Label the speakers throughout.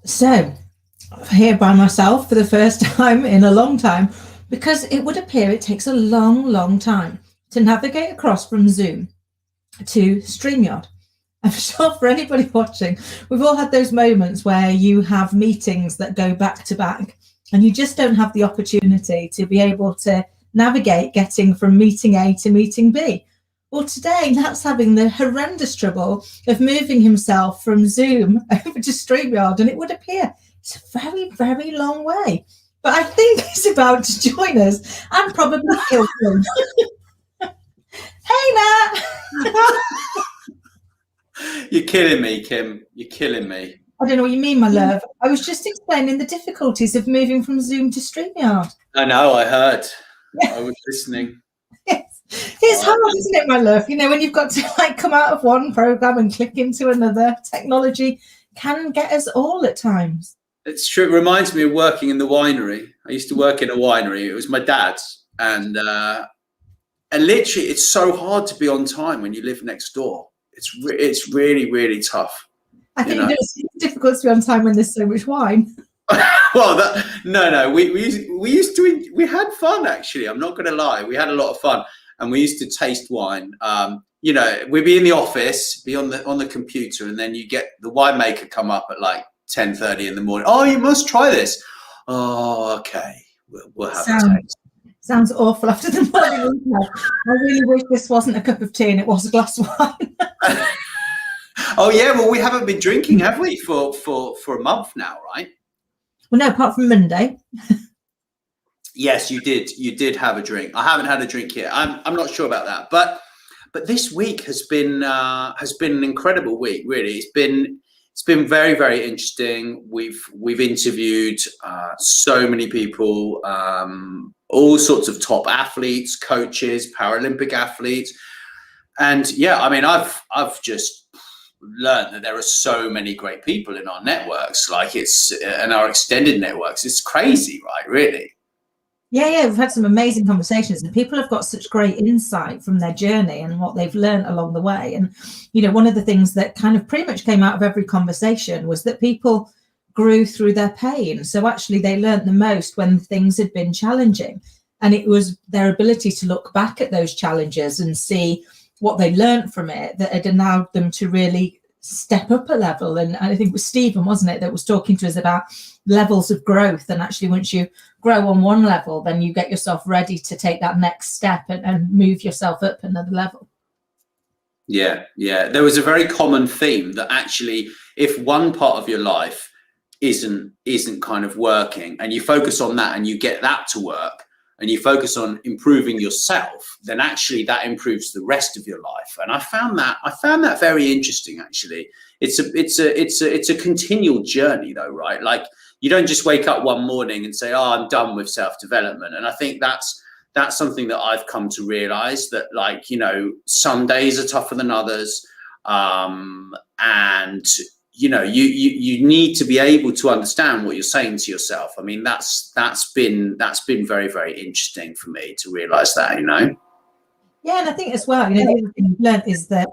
Speaker 1: So, here by myself for the first time in a long time, because it would appear it takes a long, long time to navigate across from Zoom to StreamYard. I'm sure for anybody watching, we've all had those moments where you have meetings that go back to back and you just don't have the opportunity to be able to navigate getting from meeting A to meeting B. Well, today Nat's having the horrendous trouble of moving himself from Zoom over to StreamYard, and it would appear it's a very, very long way. But I think he's about to join us and probably kill him. Hey, Nat!
Speaker 2: You're killing me, Kim. You're killing me.
Speaker 1: I don't know what you mean, my love. I was just explaining the difficulties of moving from Zoom to StreamYard.
Speaker 2: I know, I heard. I was listening.
Speaker 1: Yes. It's hard, isn't it, my love? You know, when you've got to come out of one program and click into another, technology can get us all at times.
Speaker 2: It's true. It reminds me of working in the winery. I used to work in a winery. It was my dad's, and literally, it's so hard to be on time when you live next door. It's really, really tough.
Speaker 1: I think it's difficult to be on time when there's so much wine.
Speaker 2: Well, we had fun, actually. I'm not going to lie. We had a lot of fun, and we used to taste wine. We'd be in the office, be on the computer, and then you get the winemaker come up at like 10:30 in the morning. Oh, you must try this. Oh, okay. We'll have a taste.
Speaker 1: Sounds awful after the morning. I really wish this wasn't a cup of tea and it was a glass of wine.
Speaker 2: Oh yeah, well, we haven't been drinking, have we, for a month now, right?
Speaker 1: Well, no, apart from Monday.
Speaker 2: Yes, you did. You did have a drink. I haven't had a drink yet. I'm not sure about that, but this week has been an incredible week. Really, it's been very, very interesting. We've interviewed so many people, all sorts of top athletes, coaches, Paralympic athletes, and yeah, I mean, I've just learned that there are so many great people in our networks, and our extended networks. It's crazy, right? Really.
Speaker 1: Yeah, we've had some amazing conversations, and people have got such great insight from their journey and what they've learned along the way. And, you know, one of the things that kind of pretty much came out of every conversation was that people grew through their pain. So actually they learned the most when things had been challenging. And it was their ability to look back at those challenges and see what they learned from it that had allowed them to really step up a level. And I think it was Stephen, wasn't it, that was talking to us about levels of growth. And actually, once you grow on one level, then you get yourself ready to take that next step and move yourself up another level.
Speaker 2: Yeah. There was a very common theme that actually, if one part of your life isn't kind of working, and you focus on that and you get that to work, and you focus on improving yourself, then actually that improves the rest of your life. And I found that very interesting. Actually, it's a continual journey, though, right? Like, you don't just wake up one morning and say, "Oh, I'm done with self-development." And I think that's something that I've come to realize, that, like, you know, some days are tougher than others, and you know, you need to be able to understand what you're saying to yourself. I mean, that's been very, very interesting for me to realize that, you know.
Speaker 1: Yeah, and I think as well, you know, the other thing I've learned is that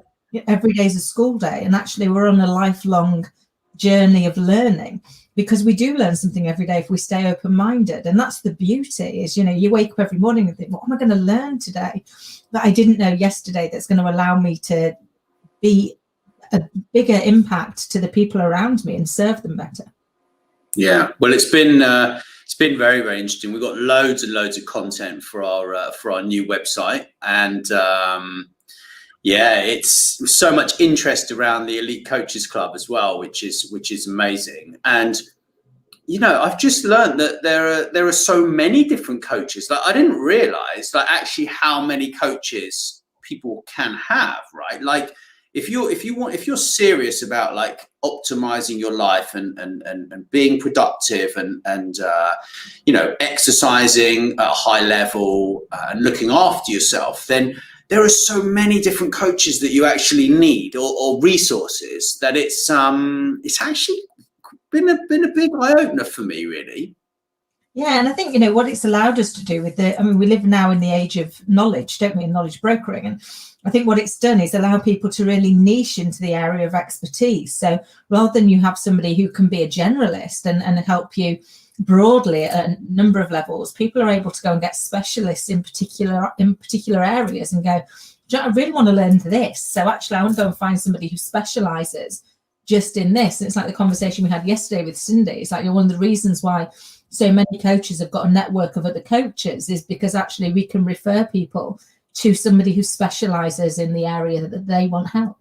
Speaker 1: every day is a school day, and actually we're on a lifelong journey of learning, because we do learn something every day if we stay open-minded. And that's the beauty, is, you know, you wake up every morning and think, what am I going to learn today that I didn't know yesterday, that's going to allow me to be a bigger impact to the people around me and serve them better. Yeah,
Speaker 2: well, it's been very, very interesting. We've got loads and loads of content for our new website, and it's so much interest around the Elite Coaches Club as well, which is amazing. And, you know, I've just learned that there are so many different coaches. Like, I didn't realize, like, actually how many coaches people can have, right? Like, if you're serious about, like, optimizing your life and being productive and you know, exercising at a high level and looking after yourself, then there are so many different coaches that you actually need, or resources, that it's actually been a big eye opener for me, really.
Speaker 1: Yeah, and I think, what it's allowed us to do we live now in the age of knowledge, don't we, and knowledge brokering. And I think what it's done is allow people to really niche into the area of expertise. So rather than you have somebody who can be a generalist and help you broadly at a number of levels, people are able to go and get specialists in particular areas and go, I really want to learn this. So actually, I want to go and find somebody who specializes just in this. And it's like the conversation we had yesterday with Cindy. It's like, one of the reasons why so many coaches have got a network of other coaches is because actually we can refer people to somebody who specializes in the area that they want help.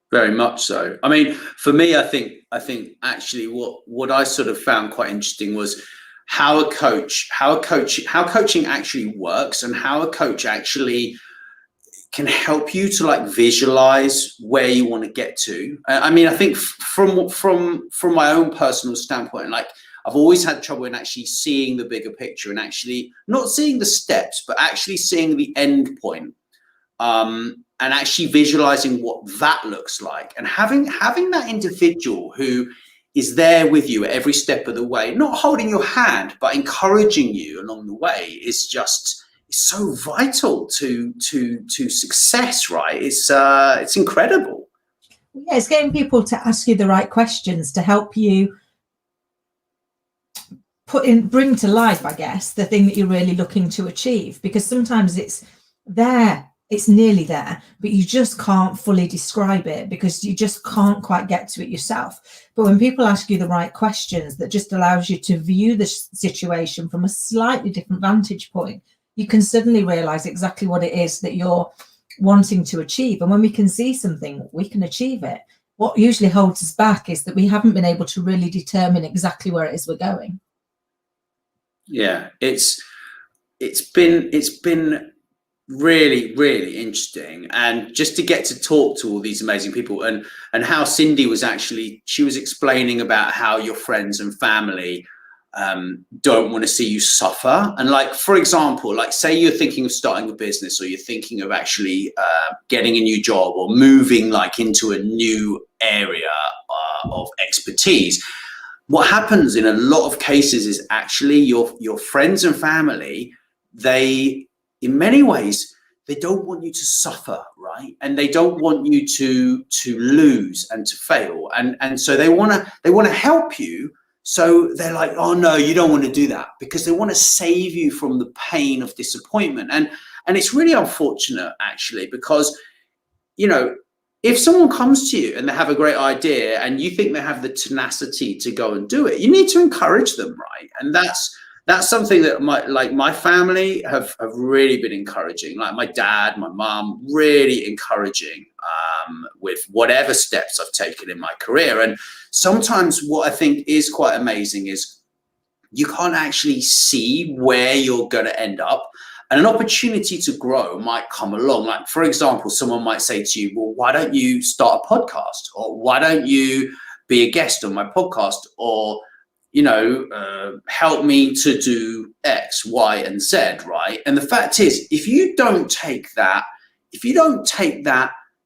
Speaker 2: Very much so. I mean, for me, I think actually what I sort of found quite interesting was how coaching actually works, and how a coach actually can help you to like visualize where you want to get to. I mean, I think from my own personal standpoint, like I've always had trouble in actually seeing the bigger picture and actually not seeing the steps, but actually seeing the end point, and actually visualizing what that looks like, and having that individual who is there with you at every step of the way, not holding your hand, but encouraging you along the way is just so vital to success, right? It's incredible.
Speaker 1: Yeah, it's getting people to ask you the right questions to help you bring to life, I guess, the thing that you're really looking to achieve, because sometimes it's there, it's nearly there, but you just can't fully describe it because you just can't quite get to it yourself. But when people ask you the right questions, that just allows you to view the situation from a slightly different vantage point, you can suddenly realize exactly what it is that you're wanting to achieve. And when we can see something, we can achieve it. What usually holds us back is that we haven't been able to really determine exactly where it is we're going.
Speaker 2: Yeah, it's been really, really interesting, and just to get to talk to all these amazing people, and how Cindy was explaining about how your friends and family don't want to see you suffer. And like, for example, like say you're thinking of starting a business, or you're thinking of actually getting a new job, or moving like into a new area of expertise. What happens in a lot of cases is actually your friends and family, they, in many ways, they don't want you to suffer, right? And they don't want you to lose and to fail. And so they want to help you. So they're like, oh no, you don't want to do that, because they want to save you from the pain of disappointment. And it's really unfortunate, actually, because, if someone comes to you and they have a great idea and you think they have the tenacity to go and do it, you need to encourage them, right? And that's something that my family have really been encouraging. Like my dad, my mom, really encouraging with whatever steps I've taken in my career. And sometimes what I think is quite amazing is you can't actually see where you're going to end up. And an opportunity to grow might come along. Like, for example, someone might say to you, well, why don't you start a podcast? Or why don't you be a guest on my podcast? Or, help me to do X, Y, and Z, right? And the fact is, if you don't take that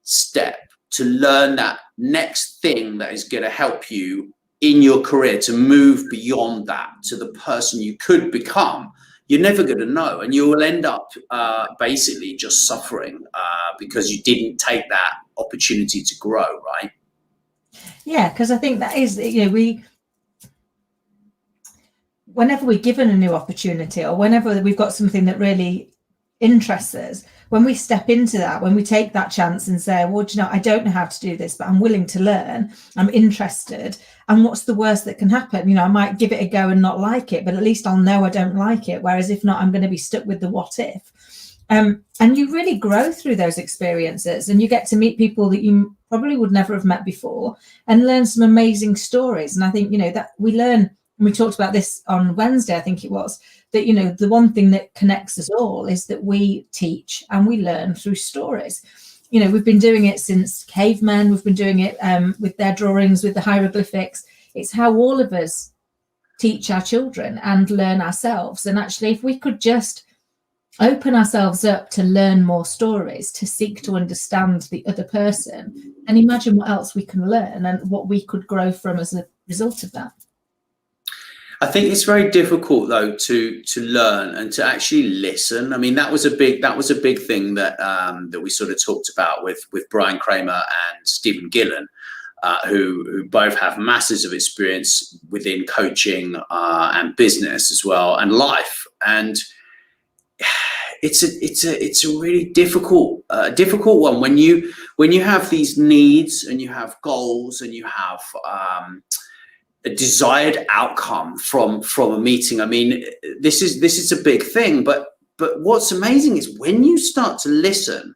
Speaker 2: step to learn that next thing that is going to help you in your career to move beyond that to the person you could become, you're never going to know, and you will end up basically just suffering because you didn't take that opportunity to grow, right?
Speaker 1: Yeah, because I think that is, whenever we're given a new opportunity, or whenever we've got something that really interests us, when we step into that, when we take that chance and say, well, I don't know how to do this, but I'm willing to learn, I'm interested, and what's the worst that can happen? I might give it a go and not like it, but at least I'll know I don't like it. Whereas if not, I'm going to be stuck with the what if. And you really grow through those experiences, and you get to meet people that you probably would never have met before, and learn some amazing stories. And I think, that we learn, and we talked about this on Wednesday, I think it was, that, the one thing that connects us all is that we teach and we learn through stories. We've been doing it since cavemen. We've been doing it with their drawings, with the hieroglyphics. It's how all of us teach our children and learn ourselves. And actually, if we could just open ourselves up to learn more stories, to seek to understand the other person, and imagine what else we can learn and what we could grow from as a result of that.
Speaker 2: I think it's very difficult though to learn and to actually listen. I mean, that was a big thing that that we sort of talked about with Brian Kramer and Stephen Gillen, who both have masses of experience within coaching and business as well, and life. And it's a really difficult one when you have these needs and you have goals and you have a desired outcome from a meeting. I mean, this is a big thing, but what's amazing is when you start to listen,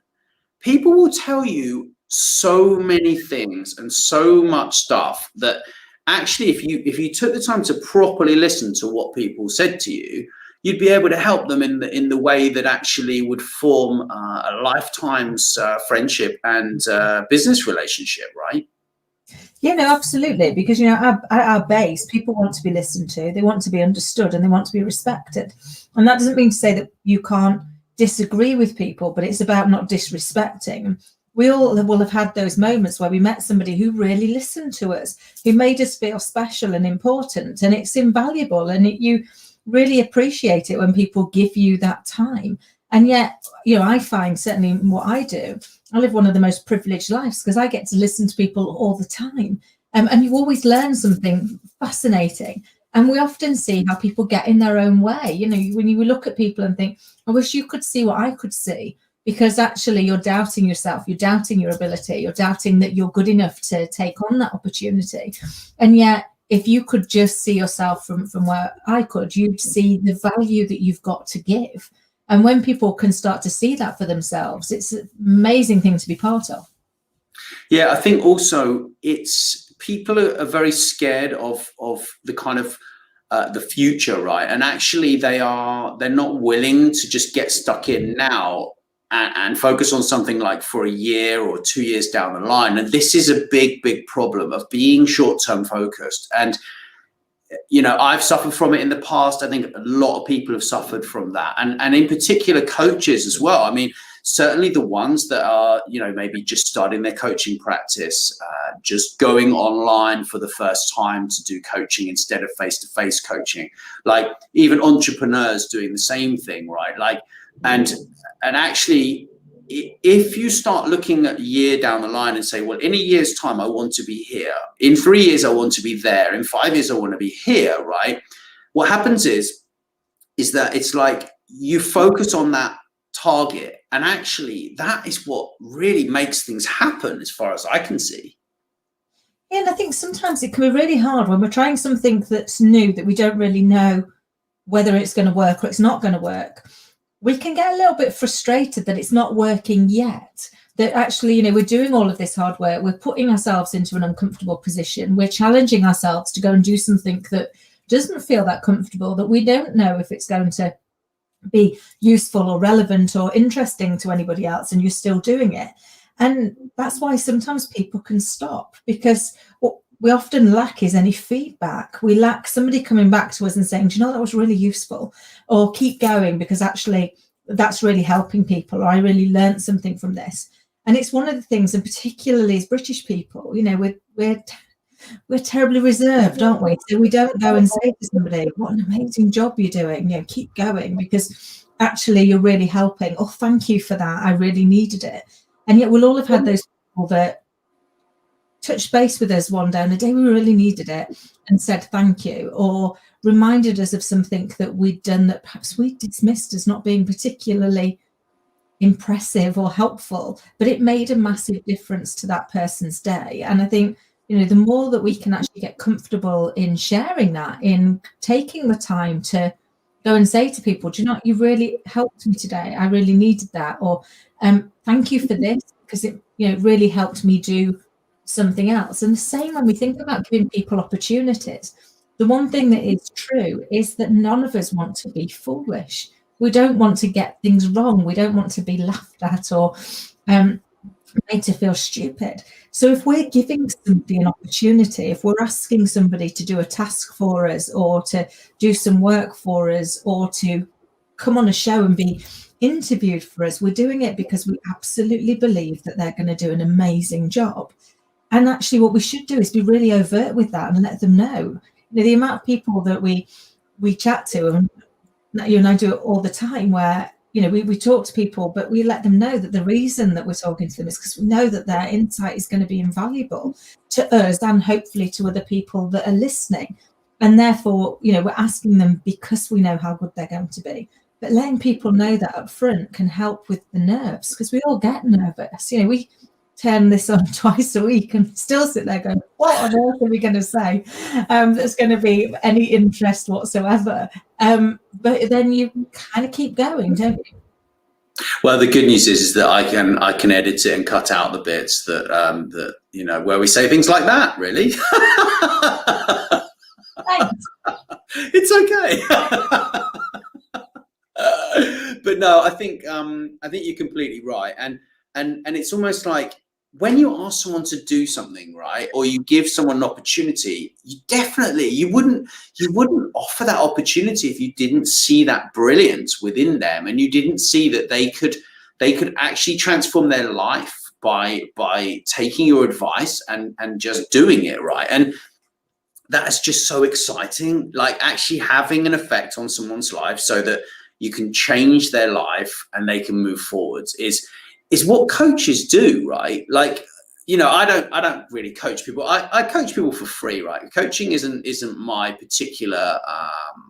Speaker 2: people will tell you so many things and so much stuff that actually, if you took the time to properly listen to what people said to you, you'd be able to help them in the way that actually would form a lifetime's friendship and business relationship, right?
Speaker 1: Yeah, no, absolutely. Because, at our base, people want to be listened to, they want to be understood, and they want to be respected. And that doesn't mean to say that you can't disagree with people, but it's about not disrespecting. We all will have had those moments where we met somebody who really listened to us, who made us feel special and important, and it's invaluable. And you really appreciate it when people give you that time. And yet, I find certainly in what I do, I live one of the most privileged lives because I get to listen to people all the time. And you always learn something fascinating. And we often see how people get in their own way. When you look at people and think, I wish you could see what I could see, because actually you're doubting yourself, you're doubting your ability, you're doubting that you're good enough to take on that opportunity. And yet, if you could just see yourself from where I could, you'd see the value that you've got to give. And when people can start to see that for themselves, it's an amazing thing to be part of.
Speaker 2: Yeah, I think also it's people are very scared of the kind of the future, right? And actually they're not willing to just get stuck in now and focus on something like for a year or 2 years down the line. And this is a big problem of being short-term focused. And I've suffered from it in the past. I think a lot of people have suffered from that, and in particular coaches as well. I mean, certainly the ones that are maybe just starting their coaching practice, just going online for the first time to do coaching instead of face-to-face coaching, like even entrepreneurs doing the same thing, right? Like, and actually, if you start looking at a year down the line and say, well, in a year's time, I want to be here. In 3 years, I want to be there. In 5 years, I want to be here, right? What happens is that it's like you focus on that target. And actually, that is what really makes things happen as far as I can see.
Speaker 1: Yeah, and I think sometimes it can be really hard when we're trying something that's new that we don't really know whether it's going to work or it's not going to work. We can get a little bit frustrated that it's not working yet, that actually, we're doing all of this hard work, we're putting ourselves into an uncomfortable position, we're challenging ourselves to go and do something that doesn't feel that comfortable, that we don't know if it's going to be useful or relevant or interesting to anybody else, and you're still doing it. And that's why sometimes people can stop, because what we often lack is any feedback. We lack somebody coming back to us and saying, do you know, that was really useful, or keep going because actually that's really helping people, or I really learned something from this. And it's one of the things, and particularly as British people, we're terribly reserved, aren't we? So we don't go and say to somebody, what an amazing job you're doing, keep going, because actually you're really helping. Oh, thank you for that, I really needed it. And yet we'll all have had those people that touched base with us one day on a day we really needed it and said thank you, or reminded us of something that we'd done that perhaps we dismissed as not being particularly impressive or helpful, but it made a massive difference to that person's day. And I think, the more that we can actually get comfortable in sharing that, in taking the time to go and say to people, do you know what, you really helped me today, I really needed that, or thank you for this, because it really helped me do something else. And the same when we think about giving people opportunities, the one thing that is true is that none of us want to be foolish. We don't want to get things wrong. We don't want to be laughed at or made to feel stupid. So if we're giving somebody an opportunity, if we're asking somebody to do a task for us, or to do some work for us, or to come on a show and be interviewed for us, we're doing it because we absolutely believe that they're going to do an amazing job. And actually what we should do is be really overt with that and let them know, the amount of people that we chat to, and you and I do it all the time, where we talk to people, but we let them know that the reason that we're talking to them is because we know that their insight is going to be invaluable to us and hopefully to other people that are listening. And therefore, we're asking them because we know how good they're going to be. But letting people know that up front can help with the nerves, because we all get nervous. We turn this on twice a week and still sit there going, what on earth are we going to say that's going to be any interest whatsoever? But then you kind of keep going, don't you?
Speaker 2: Well, the good news is that I can edit it and cut out the bits that where we say things like that. Really,
Speaker 1: Thanks.
Speaker 2: It's okay. But no, I think you're completely right, and it's almost like when you ask someone to do something, right, or you give someone an opportunity, you wouldn't offer that opportunity if you didn't see that brilliance within them, and you didn't see that they could actually transform their life by taking your advice and just doing it, right. And that's just so exciting, like actually having an effect on someone's life so that you can change their life and they can move forwards is what coaches do, right? Like, I don't really coach people. I coach people for free, right? Coaching isn't my particular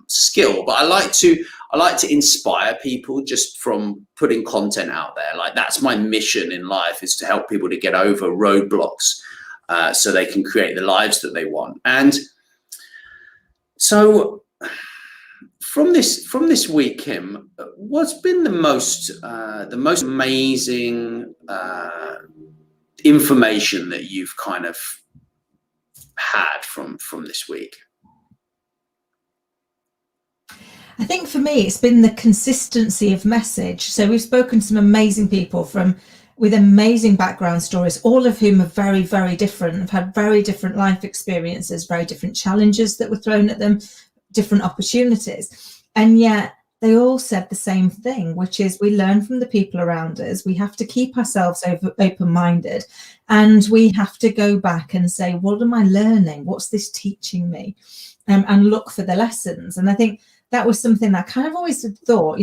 Speaker 2: skill, but I like to inspire people just from putting content out there. Like, that's my mission in life, is to help people to get over roadblocks so they can create the lives that they want. And so from this week, Kim, what's been the most amazing information that you've kind of had from this week?
Speaker 1: I think for me, it's been the consistency of message. So we've spoken to some amazing people with amazing background stories, all of whom are very, very different, have had very different life experiences, very different challenges that were thrown at them, different opportunities. And yet they all said the same thing, which is we learn from the people around us. We have to keep ourselves open-minded, and we have to go back and say, what am I learning? What's this teaching me? And look for the lessons. And I think that was something that I kind of always had thought,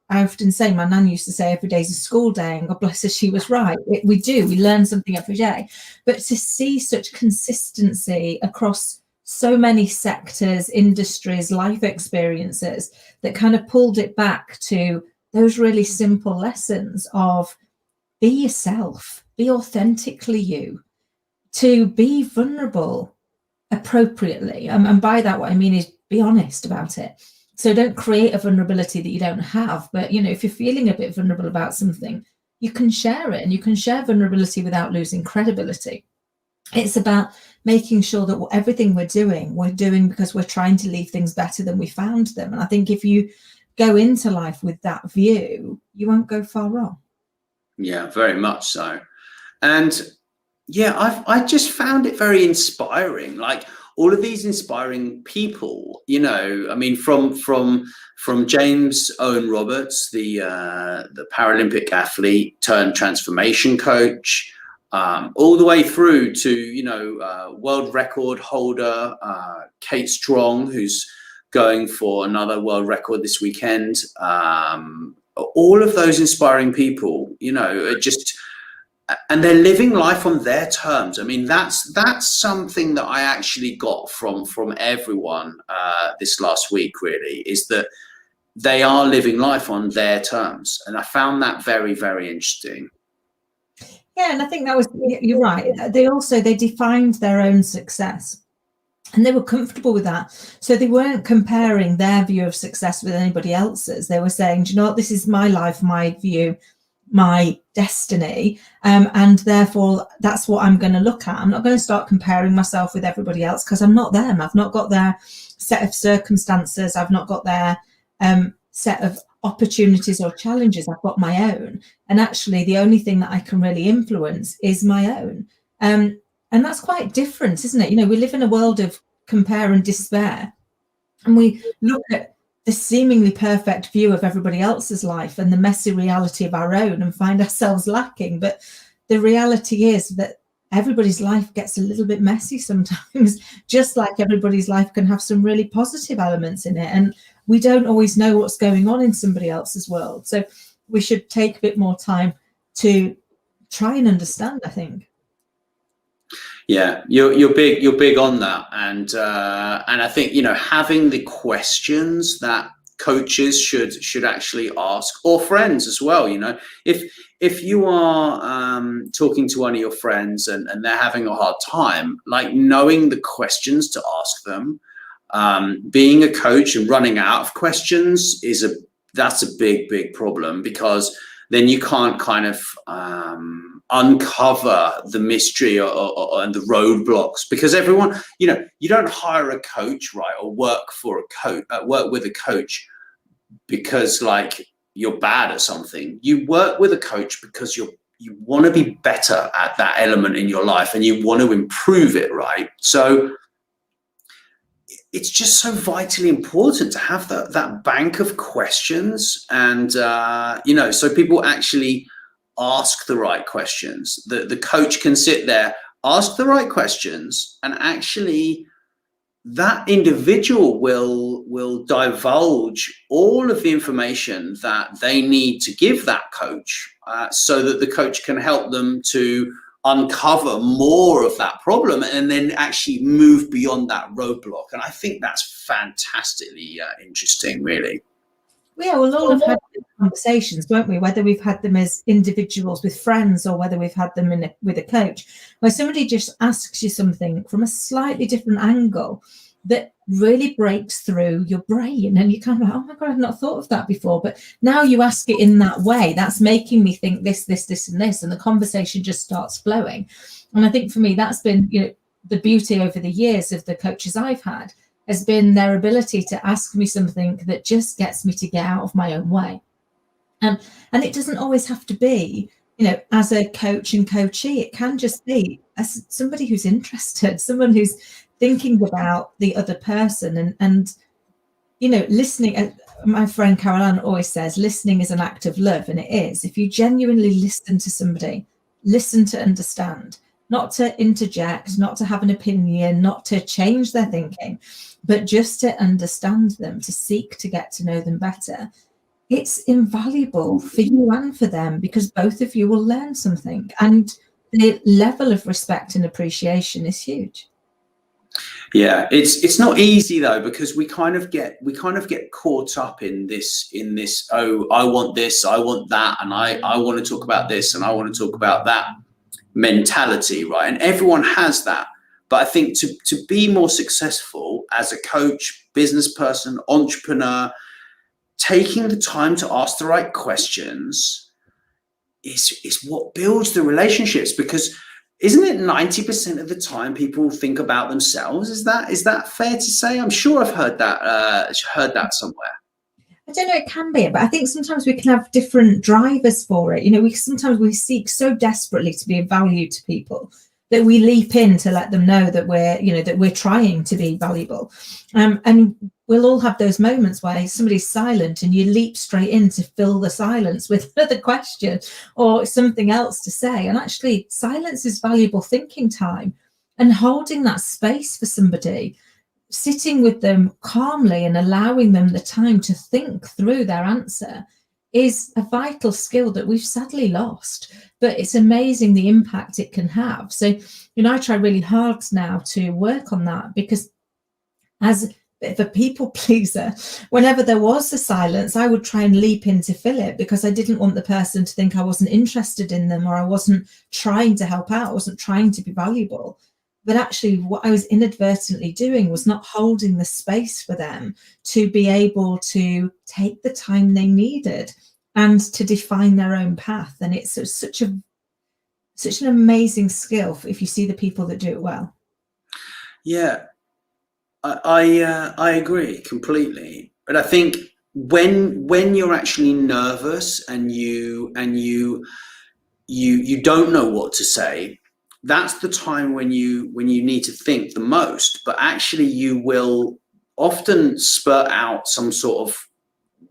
Speaker 1: I often say, my nan used to say every day's a school day, and God bless her, she was right. We learn something every day. But to see such consistency across so many sectors, industries, life experiences, that kind of pulled it back to those really simple lessons of be yourself, be authentically you, to be vulnerable appropriately. And by that, what I mean is be honest about it. So don't create a vulnerability that you don't have. But, if you're feeling a bit vulnerable about something, you can share it, and you can share vulnerability without losing credibility. It's about making sure that everything we're doing because we're trying to leave things better than we found them. And I think if you go into life with that view, you won't go far wrong. Yeah,
Speaker 2: very much so. And yeah, I just found it very inspiring. Like, all of these inspiring people, I mean, from James Owen Roberts, the Paralympic athlete turned transformation coach, all the way through to, world record holder, Kate Strong, who's going for another world record this weekend. All of those inspiring people, and they're living life on their terms. I mean, that's something that I actually got from everyone this last week, really, is that they are living life on their terms. And I found that very, very interesting.
Speaker 1: Yeah, and I think you're right. They defined their own success, and they were comfortable with that. So they weren't comparing their view of success with anybody else's. They were saying, do you know what, this is my life, my view, my destiny, and therefore that's what I'm going to look at. I'm not going to start comparing myself with everybody else, because I'm not them. I've not got their set of circumstances. I've not got their set of opportunities or challenges. I've got my own, and actually the only thing that I can really influence is my own. And that's quite different, isn't it? We live in a world of compare and despair, and we look at the seemingly perfect view of everybody else's life and the messy reality of our own and find ourselves lacking. But the reality is that everybody's life gets a little bit messy sometimes, just like everybody's life can have some really positive elements in it. And we don't always know what's going on in somebody else's world. So we should take a bit more time to try and understand, I think.
Speaker 2: Yeah, you're big on that, and I think, you know, having the questions that coaches should actually ask, or friends as well. You know, if you are talking to one of your friends and they're having a hard time, like knowing the questions to ask them, being a coach and running out of questions that's a big problem, because then you can't kind of uncover the mystery and the roadblocks, because everyone, you know, you don't hire a coach, right, or work with a coach because like you're bad at something. You work with a coach because you want to be better at that element in your life and you want to improve it, right? So it's just so vitally important to have that bank of questions, and you know, so people actually ask the right questions. The coach can sit there, ask the right questions, and actually that individual will divulge all of the information that they need to give that coach, so that the coach can help them to uncover more of that problem and then actually move beyond that roadblock. And I think that's fantastically interesting, really.
Speaker 1: Yeah, we'll all have had conversations, won't we? Whether we've had them as individuals with friends or whether we've had them with a coach, where somebody just asks you something from a slightly different angle that really breaks through your brain, and you kind of like, oh my God, I've not thought of that before. But now you ask it in that way, that's making me think this, and this, and the conversation just starts flowing. And I think for me, that's been, you know, the beauty over the years of the coaches I've had, has been their ability to ask me something that just gets me to get out of my own way. And it doesn't always have to be, you know, as a coach and coachee. It can just be as somebody who's interested, someone who's thinking about the other person, and you know, listening. My friend Caroline always says listening is an act of love, and it is. If you genuinely listen to somebody, listen to understand, not to interject, not to have an opinion, not to change their thinking, but just to understand them, to seek to get to know them better. It's invaluable for you and for them, because both of you will learn something, and the level of respect and appreciation is huge.
Speaker 2: Yeah, it's not easy though, because we kind of get caught up in this, oh, I want this, I want that, and I want to talk about this and I want to talk about that mentality, right? And everyone has that. But I think to be more successful as a coach, business person, entrepreneur, taking the time to ask the right questions is what builds the relationships. Because isn't it 90% of the time people think about themselves? Is that fair to say? I'm sure I've heard that somewhere.
Speaker 1: I don't know, it can be, but I think sometimes we can have different drivers for it. You know, we seek so desperately to be of value to people that we leap in to let them know that we're trying to be valuable. And we'll all have those moments where somebody's silent and you leap straight in to fill the silence with another question or something else to say. And actually, silence is valuable thinking time, and holding that space for somebody, sitting with them calmly and allowing them the time to think through their answer is a vital skill that we've sadly lost, but it's amazing the impact it can have. So, you know, I try really hard now to work on that, because as a bit of a people pleaser, whenever there was a silence, I would try and leap in to fill it, because I didn't want the person to think I wasn't interested in them, or I wasn't trying to help out, I wasn't trying to be valuable. But actually what I was inadvertently doing was not holding the space for them to be able to take the time they needed and to define their own path. And it's such an amazing skill if you see the people that do it well.
Speaker 2: Yeah, I agree completely. But I think when you're actually nervous and you don't know what to say, that's the time when you need to think the most. But actually you will often spurt out some sort of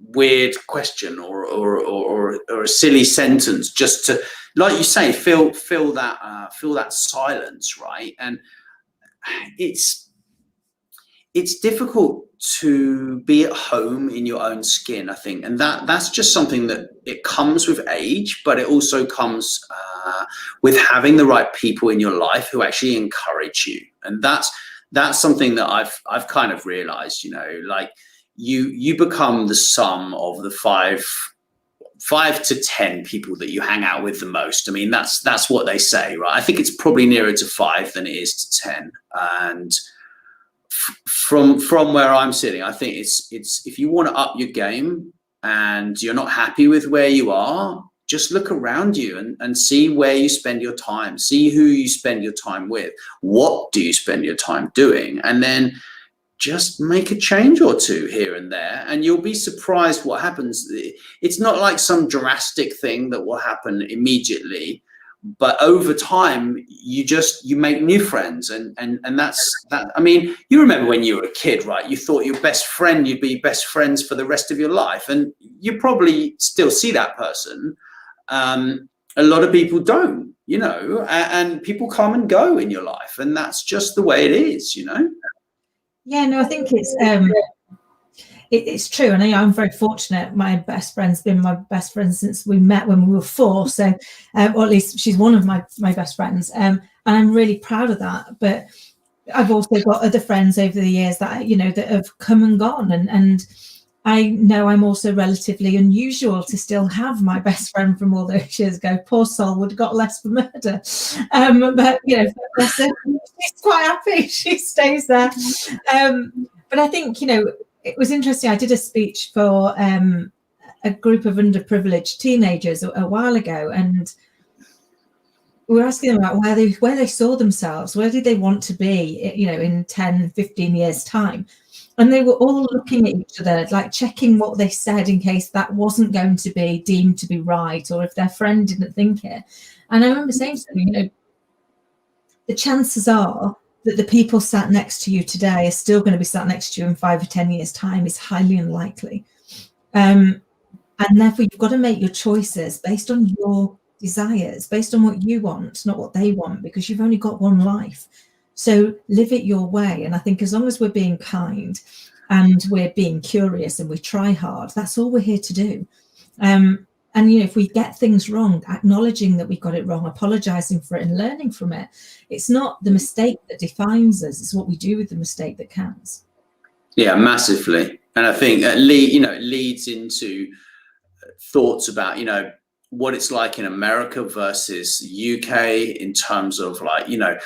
Speaker 2: weird question or a silly sentence just like you say, feel that silence, right? And it's difficult to be at home in your own skin, I think, and that's just something that it comes with age, but it also comes with having the right people in your life who actually encourage you. And that's something that I've kind of realized, you know, like you become the sum of the five to 10 people that you hang out with the most. I mean, that's what they say, right? I think it's probably nearer to 5 than it is to 10. And from where I'm sitting, I think it's if you want to up your game and you're not happy with where you are, just look around you and see where you spend your time, see who you spend your time with, what do you spend your time doing, and then just make a change or two here and there, and you'll be surprised what happens. It's not like some drastic thing that will happen immediately, but over time you make new friends, and that's that. I mean, you remember when you were a kid, right? You thought your best friend, you'd be best friends for the rest of your life, and you probably still see that person. A lot of people don't, you know, and people come and go in your life, and that's just the way it is, you know.
Speaker 1: Yeah, no, I think it's true, and I'm very fortunate. My best friend's been my best friend since we met when we were 4, so or at least she's one of my best friends, and I'm really proud of that. But I've also got other friends over the years that, you know, that have come and gone, and I know I'm also relatively unusual to still have my best friend from all those years ago. Poor soul would have got less for murder, but you know, she's quite happy. She stays there. But I think, you know, it was interesting. I did a speech for a group of underprivileged teenagers a while ago, and we were asking them about where they saw themselves, where did they want to be, you know, in 10, 15 years time. And they were all looking at each other, like checking what they said in case that wasn't going to be deemed to be right, or if their friend didn't think it. And I remember saying to them, you know, the chances are that the people sat next to you today are still going to be sat next to you in 5 or 10 years' time is highly unlikely. And therefore, you've got to make your choices based on your desires, based on what you want, not what they want, because you've only got one life. So live it your way. And I think as long as we're being kind and we're being curious and we try hard, that's all we're here to do. And, you know, if we get things wrong, acknowledging that we got it wrong, apologizing for it and learning from it. It's not the mistake that defines us. It's what we do with the mistake that counts.
Speaker 2: Yeah, massively. And I think it leads into thoughts about, you know, what it's like in America versus UK in terms of, like, you know,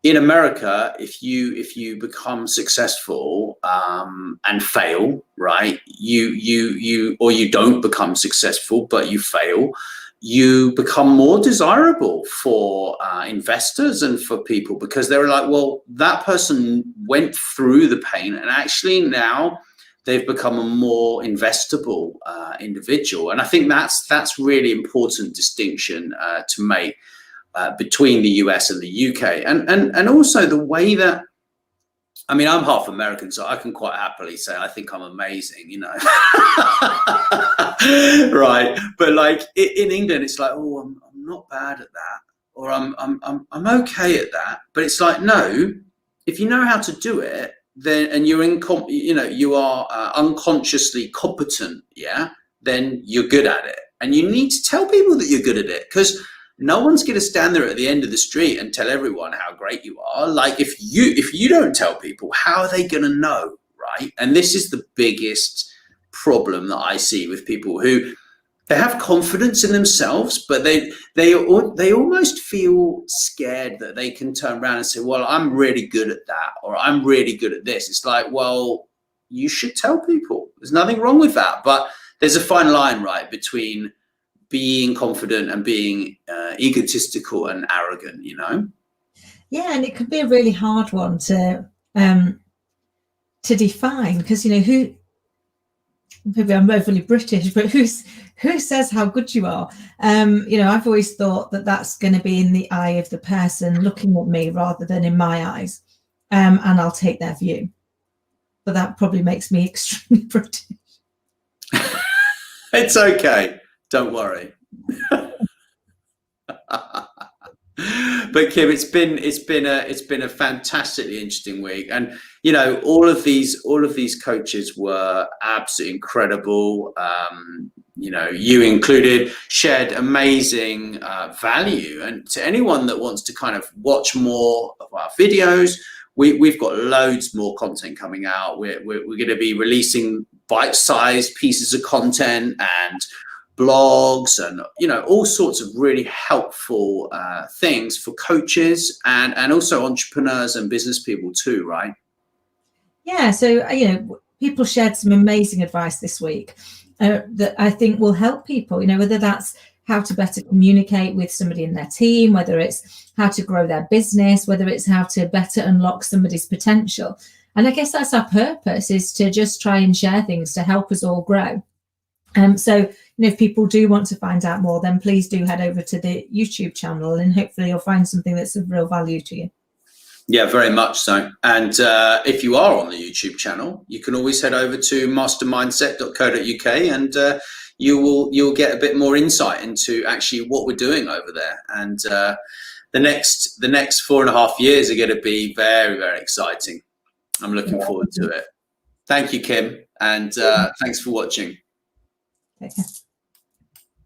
Speaker 2: in America, if you become successful and fail, right, you or you don't become successful but you fail, you become more desirable for investors and for people, because they're like, well, that person went through the pain and actually now they've become a more investable individual. And I think that's really important distinction to make between the US and the UK, and also the way that, I mean, I'm half American, so I can quite happily say I think I'm amazing, you know. Right? But like in England, it's like, oh, I'm not bad at that, or I'm okay at that. But it's like, no, if you know how to do it, then, and you're you are unconsciously competent, yeah, then you're good at it, and you need to tell people that you're good at it, because no one's going to stand there at the end of the street and tell everyone how great you are. Like, if you don't tell people, how are they going to know, right? And this is the biggest problem that I see with people who, they have confidence in themselves, but they almost feel scared that they can turn around and say, well, I'm really good at that, or I'm really good at this. It's like, well, you should tell people. There's nothing wrong with that, but there's a fine line, right, between being confident and being egotistical and arrogant, you know? Yeah,
Speaker 1: and it could be a really hard one to define, because, you know, maybe I'm overly British, but who says how good you are? You know, I've always thought that that's going to be in the eye of the person looking at me rather than in my eyes, and I'll take their view. But that probably makes me extremely British.
Speaker 2: It's okay. Don't worry. But Kim, it's been a fantastically interesting week, and you know, all of these coaches were absolutely incredible. You know, you included, shared amazing value, and to anyone that wants to kind of watch more of our videos, we've got loads more content coming out. We're going to be releasing bite-sized pieces of content and blogs and, you know, all sorts of really helpful things for coaches and also entrepreneurs and business people too, right?
Speaker 1: Yeah, so you know, people shared some amazing advice this week that I think will help people, you know, whether that's how to better communicate with somebody in their team, whether it's how to grow their business, whether it's how to better unlock somebody's potential. And I guess that's our purpose, is to just try and share things to help us all grow. So, you know, if people do want to find out more, then please do head over to the YouTube channel, and hopefully you'll find something that's of real value to you.
Speaker 2: Yeah, very much so. And if you are on the YouTube channel, you can always head over to mastermindset.co.uk, and you'll get a bit more insight into actually what we're doing over there. And the next 4.5 years are going to be very, very exciting. I'm looking forward to it. Thank you, Kim, and thanks for watching.
Speaker 1: Okay.